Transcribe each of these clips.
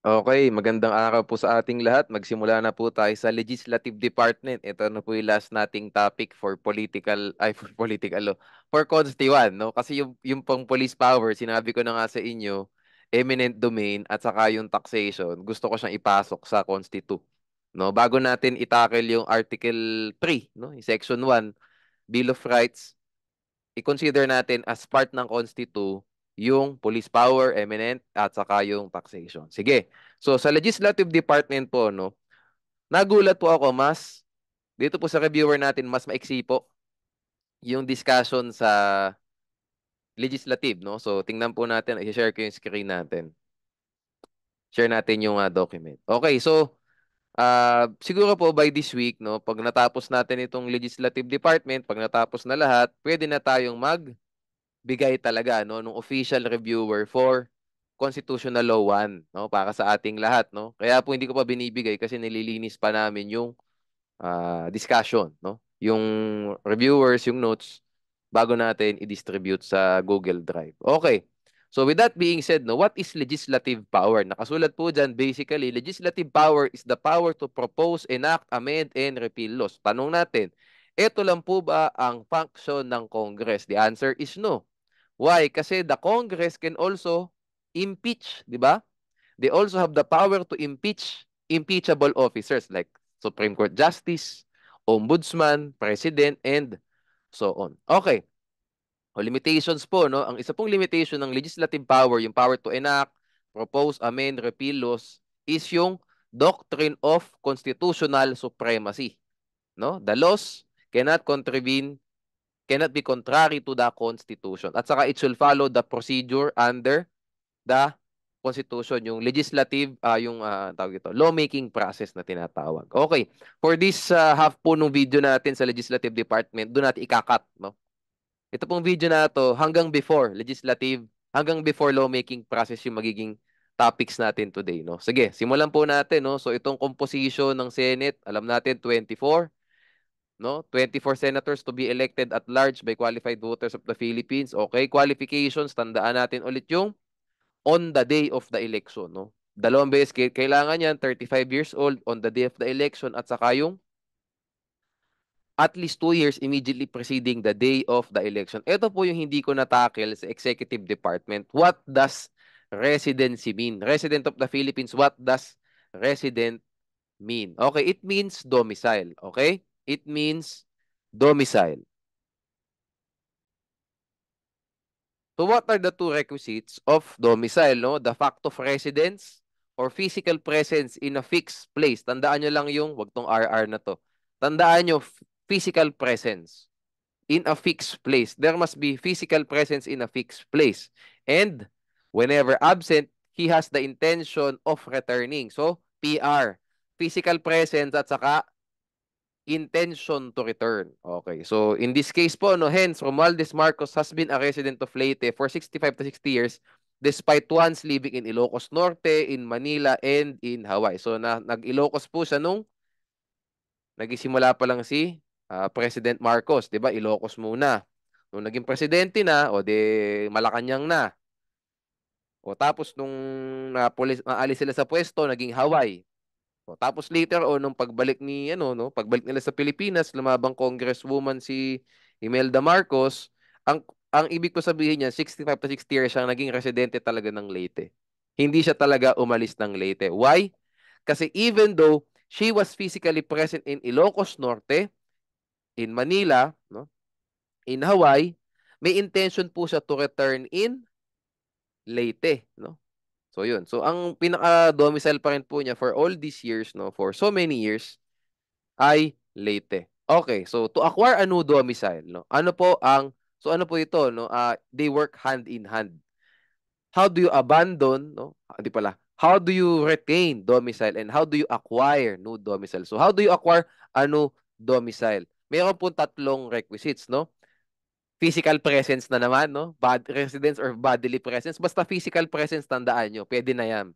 Okay, magandang araw po sa ating lahat. Magsimula na po tayo sa Legislative Department. Ito na po yung last nating topic for for political law, for Consti 1, no? Kasi yung pang police power, sinabi ko na nga sa inyo, eminent domain at saka yung taxation, gusto ko siyang ipasok sa Consti 2, no? Bago natin itackle yung Article 3, no? Yung Section 1, Bill of Rights, i-consider natin as part ng Constitu yung police power, eminent, at saka yung taxation. Sige. So, sa Legislative Department po, no, nagulat po ako dito po sa reviewer natin, mas maiksi po yung discussion sa legislative, no? So, tingnan po natin, i-share ko yung screen natin. Share natin yung document. Okay, so, siguro po by this week, no, pag natapos natin itong legislative department, pag natapos na lahat, pwede na tayong bigay talaga no nung official reviewer for Constitutional Law 1, no, para sa ating lahat, no. Kaya po hindi ko pa binibigay kasi nililinis pa namin yung discussion, no. Yung reviewers, yung notes bago natin i-distribute sa Google Drive. Okay. So with that being said, no, what is legislative power? Nakasulat po dyan, basically, legislative power is the power to propose, enact, amend, and repeal laws. Tanong natin, ito lang po ba ang function ng Congress? The answer is no. Why? Kasi the Congress can also impeach, di ba? They also have the power to impeach impeachable officers like Supreme Court Justice, Ombudsman, President, and so on. Okay. O limitations po, no? Ang isa pong limitation ng legislative power, yung power to enact, propose, amend, repeal laws, is yung doctrine of constitutional supremacy, no? The laws cannot be contrary to the Constitution. At saka it should follow the procedure under the Constitution, yung legislative, tawag ito, lawmaking process na tinatawag. Okay, for this half po nung video natin sa Legislative Department, doon natin ikakat, no? Ito pong video na to hanggang before lawmaking process yung magiging topics natin today, no? Sige, simulan po natin, no? So itong composition ng Senate, alam natin 24, no? 24 senators to be elected at large by qualified voters of the Philippines. Okay, qualifications, tandaan natin ulit yung on the day of the election, no? Dalawang beses kailangan yan, 35 years old on the day of the election at saka yung at least 2 years immediately preceding the day of the election. Ito po yung hindi ko natackle sa executive department. What does residency mean? Resident of the Philippines, what does resident mean? Okay, it means domicile. Okay? It means domicile. So what are the two requisites of domicile, no? The fact of residence or physical presence in a fixed place. Tandaan nyo lang yung, wag tong RR na to. Tandaan nyo, physical presence in a fixed place. There must be physical presence in a fixed place. And whenever absent, he has the intention of returning. So, PR. Physical presence at saka intention to return. Okay. So, in this case po, no, hence, Romualdez Marcos has been a resident of Leyte for 65 to 60 years despite once living in Ilocos Norte, in Manila, and in Hawaii. So, nag-Ilocos po siya nung nagsimula pa lang si President Marcos, 'di ba? Ilocos muna. Nung naging presidente na, o de Malacanang na. O tapos nung naalis sila sa pwesto, naging Hawaii. O tapos later o nung pagbalik ni no, pagbalik nila sa Pilipinas, lumabang congresswoman si Imelda Marcos, ang ibig ko sabihin niyan, 65 to 60 years siyang naging residente talaga ng Leyte. Hindi siya talaga umalis ng Leyte. Why? Kasi even though she was physically present in Ilocos Norte, in Manila, no, in Hawaii, may intention po siya to return in Leyte, no? So yun. So ang pinaka-domicile pa rin po niya for all these years, no, for so many years ay Leyte. Okay, so to acquire a new domicile, no. Ano po ito, no? They work hand in hand. How do you abandon, no? Hindi pala. How do you retain domicile and how do you acquire new domicile? So how do you acquire a new domicile? Mayroon po tatlong requisites, no? Physical presence na naman, no? Residence or bodily presence. Basta physical presence, tandaan nyo. Pwede na yan.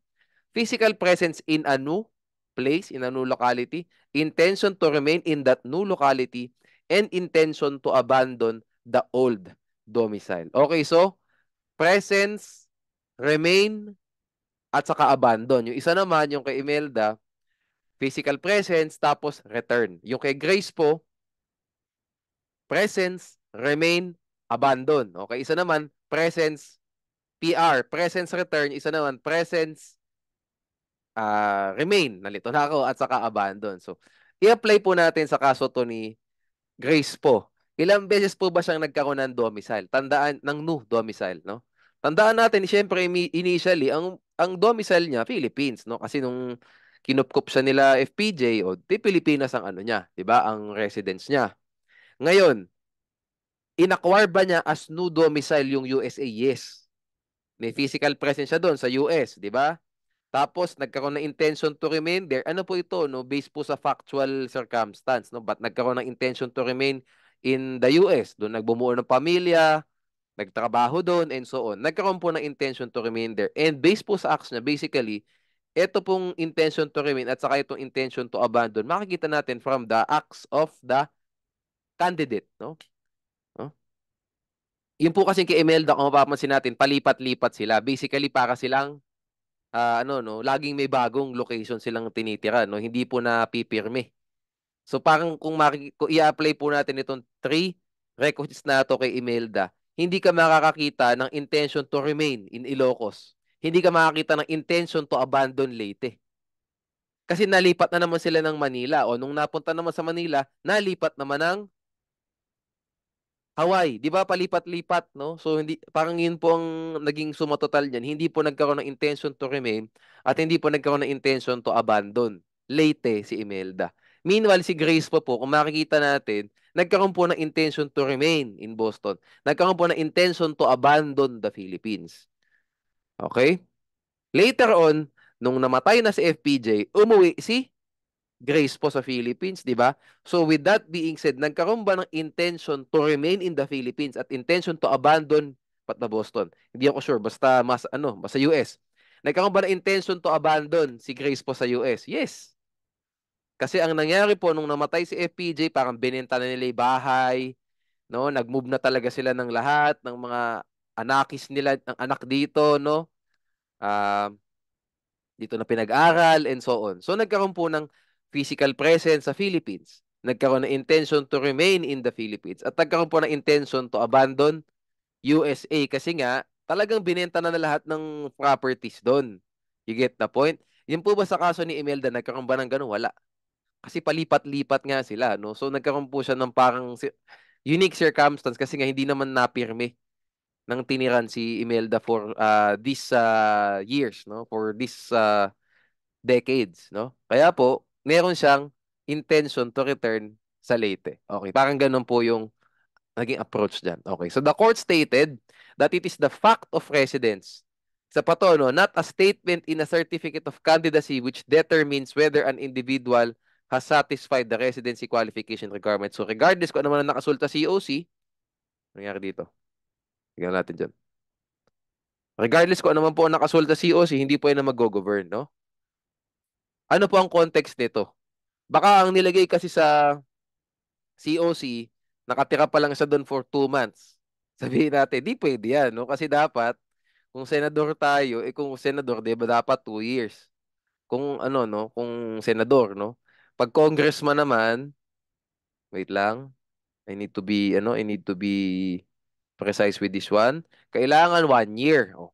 Physical presence in a new place, in a new locality. Intention to remain in that new locality. And intention to abandon the old domicile. Okay, so presence, remain, at saka abandon. Yung isa naman, yung kay Imelda, physical presence, tapos return. Yung kay Grace po, presence, remain, abandon. Okay, isa naman, presence, PR, presence, return. Isa naman, presence, remain. Nalito na ako, at saka abandon. So, i-apply po natin sa kaso to ni Grace po. Ilang beses po ba siyang nagkaroon ng domicile? Tandaan, ng new domicile, no? Tandaan natin, siyempre, initially, ang domicile niya, Philippines, no? Kasi nung kinupkup siya nila FPJ, o di Pilipinas ang ano niya, di ba? Ang residence niya. Ngayon, inacquire ba niya as new domicile yung USA? Yes. May physical presence siya doon sa US, di ba? Tapos nagkaroon ng intention to remain there. Ano po ito, no? Based po sa factual circumstance, no? But nagkaroon ng intention to remain in the US. Doon nagbumuo ng pamilya, nagtrabaho doon, and so on. Nagkaroon po ng intention to remain there. And based po sa acts niya, basically, ito pong intention to remain at saka itong intention to abandon, makikita natin from the acts of the candidate, no? No? Yun po kasi kay Imelda, kung mapapansin natin, palipat-lipat sila. Basically, para silang ano no, laging may bagong location silang tinitira no, hindi po na pipirme. So parang kung i-apply po natin itong three requisites na to kay Imelda, hindi ka makakakita ng intention to remain in Ilocos. Hindi ka makakita ng intention to abandon Leyte. Kasi nalipat na naman sila ng Manila o nung napunta naman sa Manila, nalipat naman ng Hawaii, 'di ba palipat-lipat, no? So hindi parang 'yun po ang naging suma total niyan. Hindi po nagkaroon ng intention to remain at hindi po nagkaroon ng intention to abandon. Leyte si Imelda. Meanwhile, si Grace po kung makikita natin, nagkaroon po ng intention to remain in Boston. Nagkaroon po ng intention to abandon the Philippines. Okay? Later on, nung namatay na si FPJ, umuwi si Grace po sa Philippines, di ba? So with that being said, nagkaroon ba ng intention to remain in the Philippines at intention to abandon pat na Boston? Hindi ako sure, basta mas ano, basta US. Nagkaroon ba ng intention to abandon si Grace po sa US? Yes. Kasi ang nangyari po nung namatay si FPJ, parang binenta na nila yung bahay, no? Nag-move na talaga sila ng lahat ng mga anakis nila, ng anak dito, no? Ah, dito na pinag-aral, and so on. So nagkaroon po ng physical presence sa Philippines. Nagkaroon ng intention to remain in the Philippines. At nagkaroon po ng intention to abandon USA kasi nga talagang binenta na lahat ng properties doon. You get the point? Yun po ba sa kaso ni Imelda, nagkaroon ba ng ganun? Wala. Kasi palipat-lipat nga sila, no? So nagkaroon po siya ng parang unique circumstance kasi nga hindi naman napirme ng tiniran si Imelda for these years, no? For this decades, no? Kaya po, meron siyang intention to return sa Leyte. Okay, parang ganun po yung naging approach dyan. Okay, so the court stated that it is the fact of residence. Sa pato, no? Not a statement in a certificate of candidacy which determines whether an individual has satisfied the residency qualification requirement. So regardless kung ano man ang nakasulta sa COC, nangyari dito. Tingnan natin dyan. Regardless kung ano man po ang nakasulta sa COC, hindi po yan na mag-govern, no? Ano po ang context nito? Baka ang nilagay kasi sa COC, nakatira pa lang siya doon for 2 months. Sabihin natin, di pwede yan, no? Kasi dapat, kung senador tayo, kung senador, di ba dapat 2 years? Kung ano, no? Kung senador, no? Pag congressman naman, wait lang, I need to be precise with this one. Kailangan 1 year. Oh,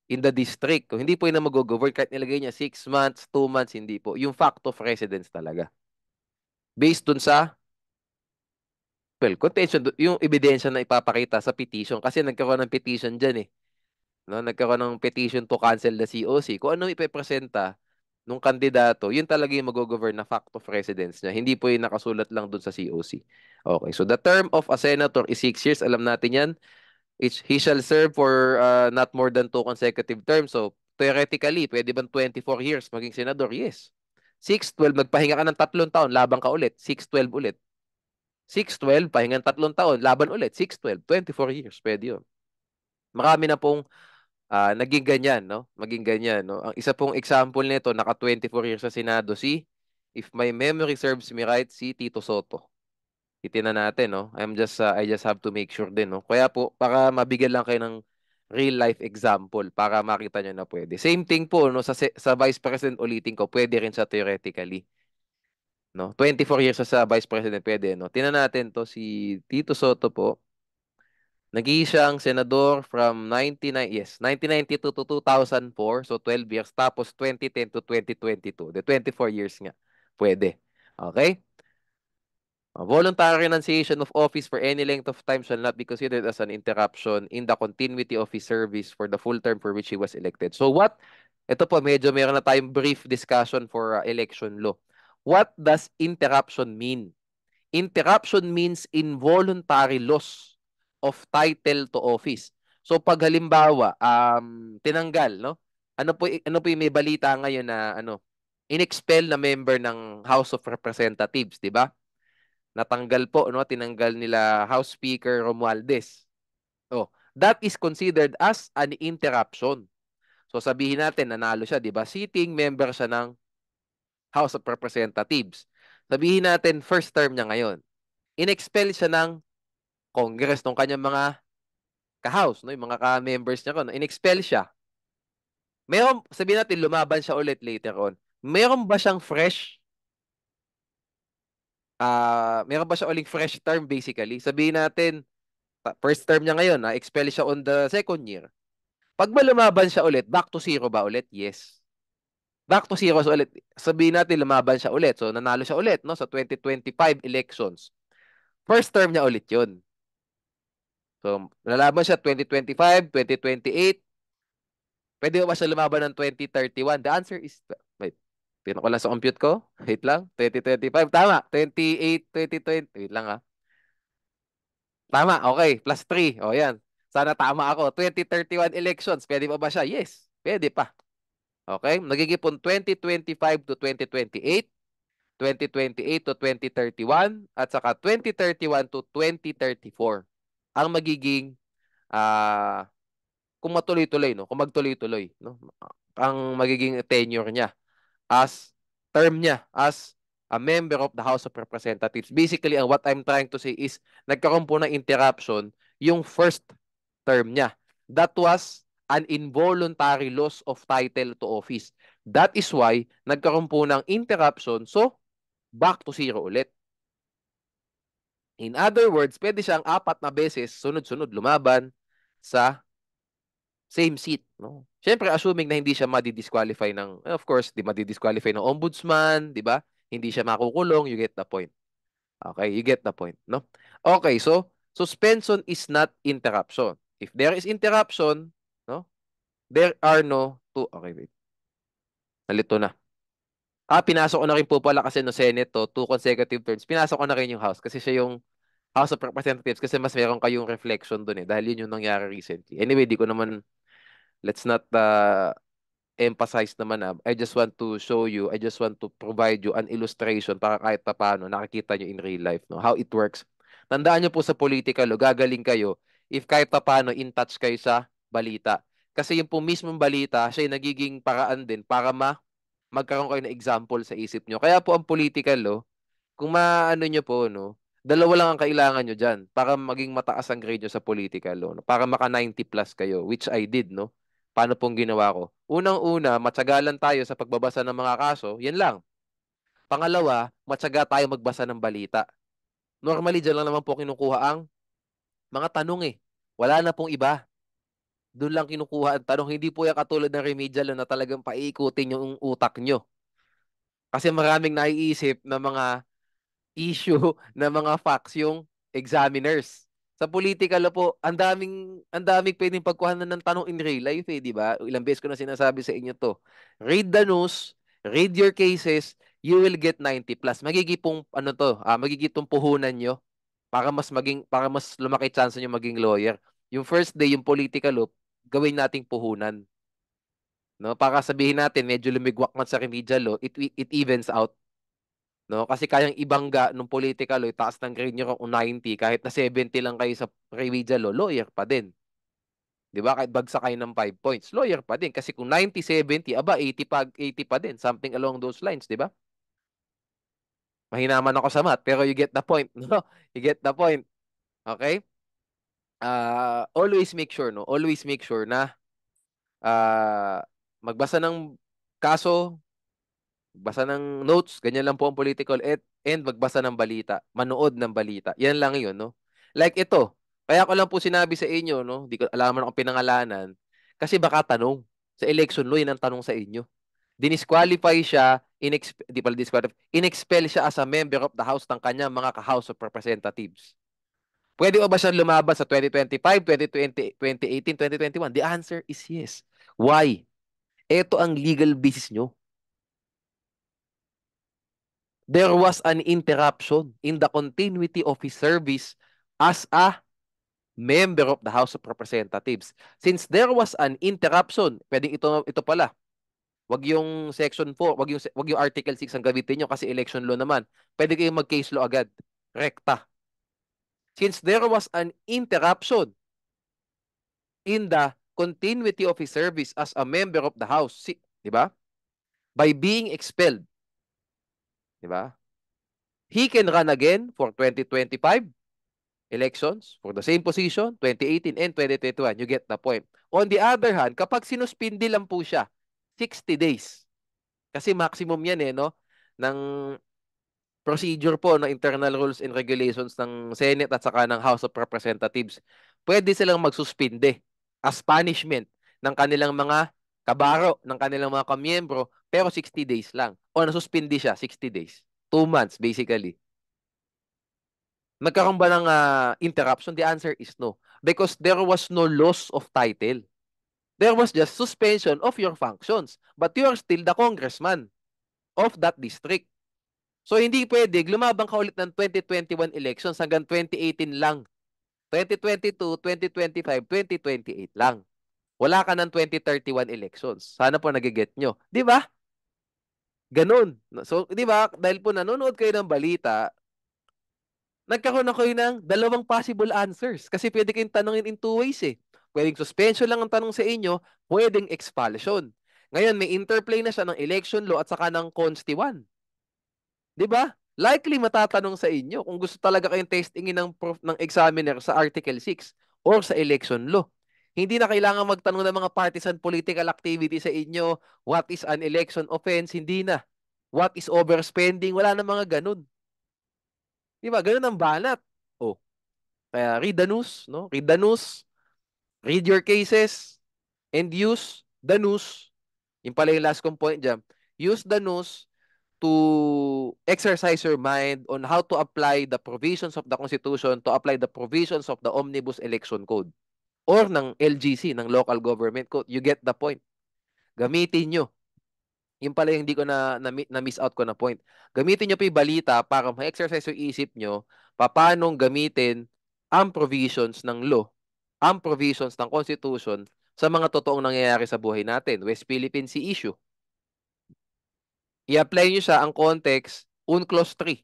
in the district. Kung hindi po yun na mag-govern, kahit nilagay niya 6 months, 2 months, hindi po. Yung fact of residence talaga. Based dun sa well, contention, yung ebidensya na ipapakita sa petition kasi nagkaroon ng petition dyan eh. No? Nagkaroon ng petition to cancel the COC. Kung ano ipepresenta nung kandidato, yun talaga yung mag-govern na fact of residence niya. Hindi po yung nakasulat lang dun sa COC. Okay, so the term of a senator is 6 years. Alam natin yan. He shall serve for not more than 2 consecutive terms. So, theoretically, pwede bang 24 years maging senador? Yes. 6-12, nagpahinga ka ng 3 taon, labang ka ulit. 6-12 ulit. 6-12, pahingan 3 taon, laban ulit. 6-12, 24 years, pwede yun. Marami na pong naging ganyan, no? Maging ganyan, no? Ang isa pong example nito, naka 24 years sa Senado, if my memory serves me right, si Tito Soto. Titingnan natin, no? I just have to make sure din, no? Kaya po, para mabigyan lang kayo ng real life example para makita nyo na pwede. Same thing po no sa Vice President, ulitin ko, pwede rin sa theoretically, no? 24 years sa Vice President pwede, no? Tingnan natin to si Tito Soto po. Naging siyang senador from 1992 to 2004, so 12 years, tapos 2010 to 2022, the 24 years nga. Pwede. Okay? A voluntary renunciation of office for any length of time shall not be considered as an interruption in the continuity of his service for the full term for which he was elected. So what? Ito po, medyo meron na tayong brief discussion for election law. What does interruption mean? Interruption means involuntary loss of title to office. So pag halimbawa, tinanggal, no? Ano po yung may balita ngayon na inexpel na member ng House of Representatives, di ba? Natanggal po, no? Tinanggal nila House Speaker Romualdez. Oh, that is considered as an interruption. So sabihin natin nanalo siya, 'di ba? Sitting member siya ng House of Representatives. Sabihin natin first term niya ngayon. Inexpel siya ng Congress ng kanyang mga ka-house, no? Yung mga ka-members niya ko, no? Inexpel siya. Meron, sabihin natin lumaban siya ulit later on. Meron ba siyang meron ba siya uling fresh term basically? Sabihin natin first term niya ngayon, na-expel siya on the second year. Pag ba lumaban siya ulit, back to zero ba ulit? Yes. Back to zero ulit. Sabihin natin lumaban siya ulit. So, nanalo siya ulit, no? Sa 2025 elections. First term niya ulit yun. So, nalaban siya 2025, 2028. Pwede ba siya lumaban ng 2031? The answer is, wait, tingnan ko lang sa compute ko. Wait lang. 2025. Tama. 28, 2020. Wait lang ah. Tama. Okay. Plus 3. O yan. Sana tama ako. 2031 elections. Pwede pa ba siya? Yes. Pwede pa. Okay? Nagigipon 2025 to 2028, 2028 to 2031, at saka 2031 to 2034. Ang magiging, kung matuloy-tuloy, no? Kung magtuloy-tuloy, no? Ang magiging tenure niya as term niya as a member of the House of Representatives. Basically, ang what I'm trying to say is nagkaroon po ng interruption yung first term niya. That was an involuntary loss of title to office. That is why nagkaroon po ng interruption. So, back to zero ulit. In other words, pwede siyang 4 na beses sunod-sunod lumaban sa same seat, no? Siyempre, assuming na hindi siya madi-disqualify ng, of course, di madi-disqualify ng ombudsman, di ba? Hindi siya makukulong, you get the point. Okay, you get the point, no? Okay, so suspension is not interruption. If there is interruption, no? There are no two. Okay, wait. Nalito na. Pinasok ko na rin po pala kasi no Senate to, 2 consecutive terms. Pinasok ko na rin yung House kasi siya yung House of Representatives kasi mas meron kayong reflection dun eh dahil yun yung nangyari recently. Anyway, di ko naman, let's not emphasize naman I just want to show you, I just want to provide you an illustration para kahit pa paano nakikita nyo in real life, no? How it works. Tandaan nyo po sa political, gagaling kayo if kahit pa paano in touch kayo sa balita. Kasi yung po mismong balita, siya yung nagiging paraan din para magkaroon kayo ng example sa isip nyo. Kaya po ang political law, kung maano nyo po, no, dalawa lang ang kailangan nyo dyan para maging mataas ang grade nyo sa political law. No? Para maka 90 plus kayo, which I did, no? Paano pong ginawa ko? Unang-una, matsagalan tayo sa pagbabasa ng mga kaso. Yan lang. Pangalawa, matyaga tayo magbasa ng balita. Normally, dyan lang naman po kinukuha ang mga tanong eh. Wala na pong iba. Doon lang kinukuha ang tanong. Hindi po yung katulad ng remedial na talagang paikutin yung utak nyo. Kasi maraming naiisip na mga issue na mga facts yung examiners. Sa political law po, ang daming pwedeng pagkuhanan ng tanong in real life eh, di ba? Ilang beses ko na sinasabi sa inyo to. Read the news, read your cases, you will get 90 plus. Magigipong magigitong puhunan nyo para mas lumaki chance nyo maging lawyer. Yung first day, yung political law, gawin nating puhunan. No, para sabihin natin medyo lumigwak man sa remedial law, it evens out. No? Kasi kayang ibangga nung political law, taas ng grade nyo kung 90, kahit na 70 lang kayo sa remedial law, lawyer pa din. Di ba? Kahit bagsak kayo ng 5 points, lawyer pa din. Kasi kung 90, 70, 80 pa din. Something along those lines, di ba? Mahina man ako sa math, pero you get the point. No? You get the point. Okay? always make sure, no? Always make sure na ah, magbasa ng kaso, basa ng notes, ganyan lang po ang political and magbasa ng balita, manood ng balita. Yan lang yun, no? Like ito, kaya ko lang po sinabi sa inyo, no? Di ko alam man akong pinangalanan, kasi baka tanong, sa election law, yun ang tanong sa inyo. Dinisqualify siya, di pala disqualify, inexpel siya as a member of the House ng kanyang mga ka-House of Representatives. Pwede ba siyang lumabas sa 2025, 2020, 2018, 2021? The answer is yes. Why? Ito ang legal basis nyo. There was an interruption in the continuity of his service as a member of the House of Representatives. Since there was an interruption, pwedeng ito pala. Wag yung section 4, wag yung article 6 ang gamitin nyo kasi election law naman. Pwede kayong mag-case law agad. Rekta. Since there was an interruption in the continuity of his service as a member of the House, di ba? By being expelled, di ba? He can run again for 2025 elections for the same position, 2018 and 2021. You get the point. On the other hand, kapag sinuspindi lang po siya, 60 days. Kasi maximum yan no? Ng procedure po ng internal rules and regulations ng Senate at saka ng House of Representatives. Pwede silang magsuspinde as punishment ng kanilang mga kabaro, ng kanilang mga kamiyembro, pero 60 days lang. O nasuspindi siya, 60 days. 2 months, basically. Nagkaroon ba ng interruption? The answer is no. Because there was no loss of title. There was just suspension of your functions. But you are still the congressman of that district. So, hindi pwede. Lumabang ka ulit ng 2021 elections hanggang 2018 lang. 2022, 2025, 2028 lang. Wala ka ng 2031 elections. Sana po nagiget nyo. Di ba? Ganun. So, di ba? Dahil po nanonood kayo ng balita, nagkaroon ako ng dalawang possible answers. Kasi pwede kayong tanongin in two ways eh. Pwedeng suspension lang ang tanong sa inyo, pwedeng expulsion. Ngayon, may interplay na siya ng election law at saka ng Consti 1. Di ba? Likely matatanong sa inyo kung gusto talaga kayong testingin ng examiner sa Article 6 or sa election law. Hindi na kailangan magtanong ng mga partisan political activity sa inyo. What is an election offense? Hindi na. What is overspending? Wala na mga ganun. Di ba? Ganun ang banat. Oh, kaya read the news, no? Read the news, read your cases, and use the news. Yung pala yung last kong point dyan. Use the news to exercise your mind on how to apply the provisions of the Constitution, to apply the provisions of the Omnibus Election Code or ng LGC, ng Local Government Code. You get the point. Gamitin nyo. Yung pala yung hindi ko na-miss out ko na point. Gamitin nyo pa yung balita para ma-exercise yung isip nyo paano gamitin ang provisions ng law, ang provisions ng Constitution sa mga totoong nangyayari sa buhay natin. West Philippine Sea issue. I-apply nyo siya ang context, UNCLOS 3.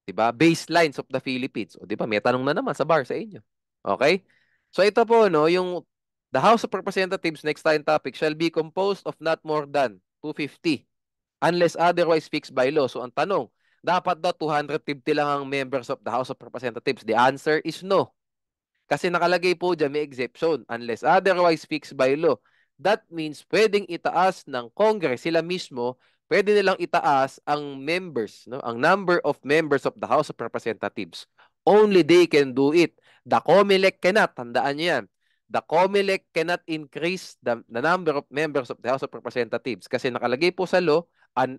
Diba? Baselines of the Philippines. O diba? May tanong na naman sa bar sa inyo. Okay? So ito po, no, yung the House of Representatives, next time topic, shall be composed of not more than 250 unless otherwise fixed by law. So ang tanong, dapat daw 250 lang ang members of the House of Representatives? The answer is no. Kasi nakalagay po dyan, may exception. Unless otherwise fixed by law. That means pwedeng itaas ng Congress, sila mismo, pwede nilang itaas ang members, no? Ang number of members of the House of Representatives. Only they can do it. The COMELEC cannot. Tandaan niyo yan. The COMELEC cannot increase the number of members of the House of Representatives kasi nakalagay po sa law,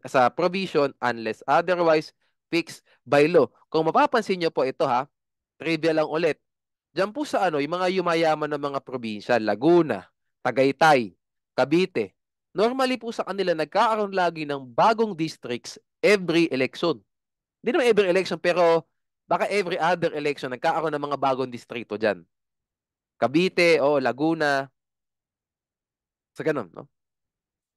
sa provision, unless otherwise fixed by law. Kung mapapansin niyo po ito ha, trivia lang ulit. Diyan po sa yung mga yumayaman ng mga probinsya, Laguna, Tagaytay, Cavite, normally po sa kanila nagkakaroon lagi ng bagong districts every election. Hindi naman every election, pero baka every other election nagkakaroon ng mga bagong distrito dyan. Cavite o Laguna, sa ganun, no?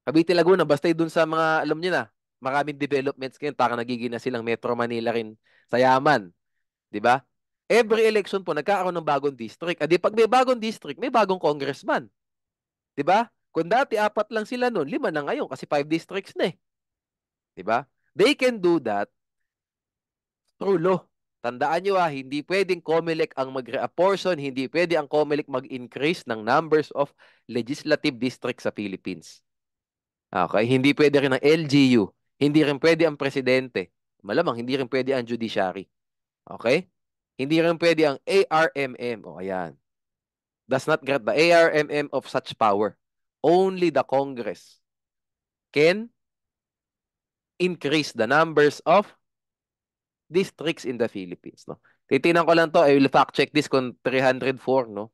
Cavite, Laguna, basta dun sa mga, alam niyo na, maraming developments ngayon, parang nagiging na silang Metro Manila rin sa yaman. 'Di ba? Every election po nagkakaroon ng bagong district. Adi pag may bagong district, may bagong congressman. 'Di ba? Kung dati apat lang sila noon, lima na ngayon kasi 5 districts na eh. 'Di ba? They can do that through law. Tandaan nyo hindi pwedeng COMELEC ang mag-reapportion, hindi pwede ang COMELEC mag-increase ng numbers of legislative districts sa Philippines. Okay? Hindi pwede rin ang LGU, hindi rin pwede ang presidente. Malamang, hindi rin pwede ang judiciary. Okay? Hindi rin pwede ang ARMM. O, ayan. Does not grant the ARMM of such power. Only the Congress can increase the numbers of districts in the Philippines, no? Titinan ko lang to, I will fact check this kung 304, no?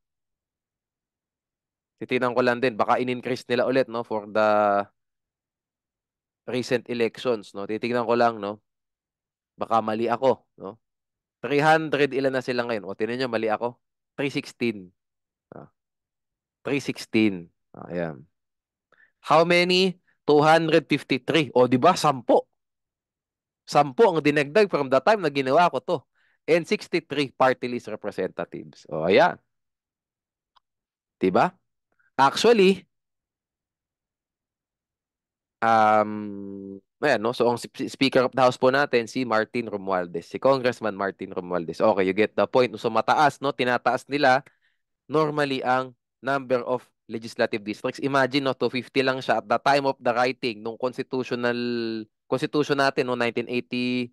Titinan ko lang din, baka in-increase nila ulit, no, for the recent elections, no? Titingnan ko lang, no? Baka mali ako, no? 300 ilan na sila ngayon? O, tinan nyo, mali ako. 316. Ah, 316. Ayan. How many? 253. O, di ba? 10. 10 ang dinagdag from the time na ginawa ko to. And 63 party list representatives. O, ayan. Di ba? Actually, ayan, no? So, ang Speaker of the House po natin, si Martin Romualdez. Si Congressman Martin Romualdez. Okay, you get the point. So, mataas, no? Tinataas nila normally ang number of legislative districts. Imagine, no? 250 lang siya at the time of the writing nung constitution natin, no? 1980,